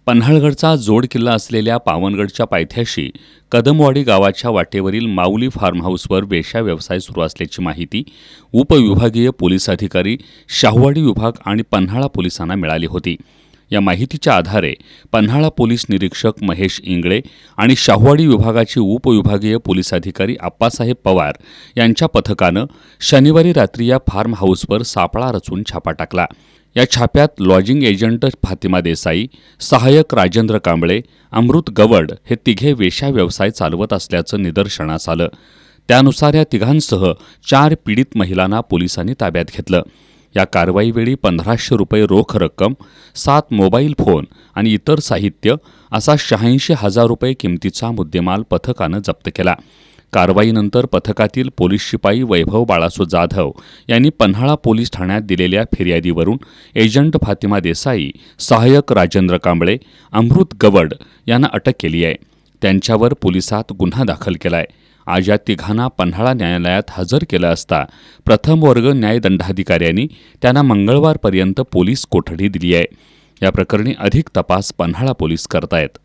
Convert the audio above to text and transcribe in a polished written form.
पन्हाळगडचा जोड किल्ला असलेल्या पावनगडच्या पायथ्याशी कदमवाडी गावाच्या वाटेवरील माऊली फार्म हाऊसवर वेश्या व्यवसाय सुरू असल्याची माहिती उपविभागीय पोलीस अधिकारी, शाहूवाडी विभाग आणि पन्हाळा पोलिसांना मिळाली होती. या माहितीच्या आधारे पन्हाळा पोलीस निरीक्षक महेश इंगळे आणि शाहूवाडी विभागाचे उपविभागीय पोलीस अधिकारी आप्पासाहेब पवार यांच्या पथकानं शनिवारी रात्री या फार्म हाऊसवर सापळा रचून छापा टाकला. या छाप्यात लॉजिंग एजंट फातिमा देसाई, सहाय्यक राजेंद्र कांबळे, अमृत गवड हे तिघे वेश्या व्यवसाय चालवत असल्याचं निदर्शनास आलं. त्यानुसार या तिघांसह 4 पीडित महिलांना पोलिसांनी ताब्यात घेतलं. या कारवाईवेळी 1500 रुपये रोख रक्कम, 7 मोबाईल फोन आणि इतर साहित्य असा 86,000 रुपये किमतीचा मुद्देमाल पथकानं जप्त केला. कारवाईनंतर पथकातील पोलीस शिपाई वैभव बाळासो जाधव यांनी पन्हाळा पोलीस ठाण्यात दिलेल्या फिर्यादीवरून एजंट फातिमा देसाई, सहाय्यक राजेंद्र कांबळे, अमृत गवड यांना अटक केली आहे. त्यांच्यावर पोलिसात गुन्हा दाखल केला आहे. आज या तिघांना पन्हाळा न्यायालयात हजर केलं असता प्रथम वर्ग न्यायदंडाधिकाऱ्यांनी त्यांना मंगळवारपर्यंत पोलीस कोठडी दिली आहे. या प्रकरणी अधिक तपास पन्हाळा पोलीस करतायत.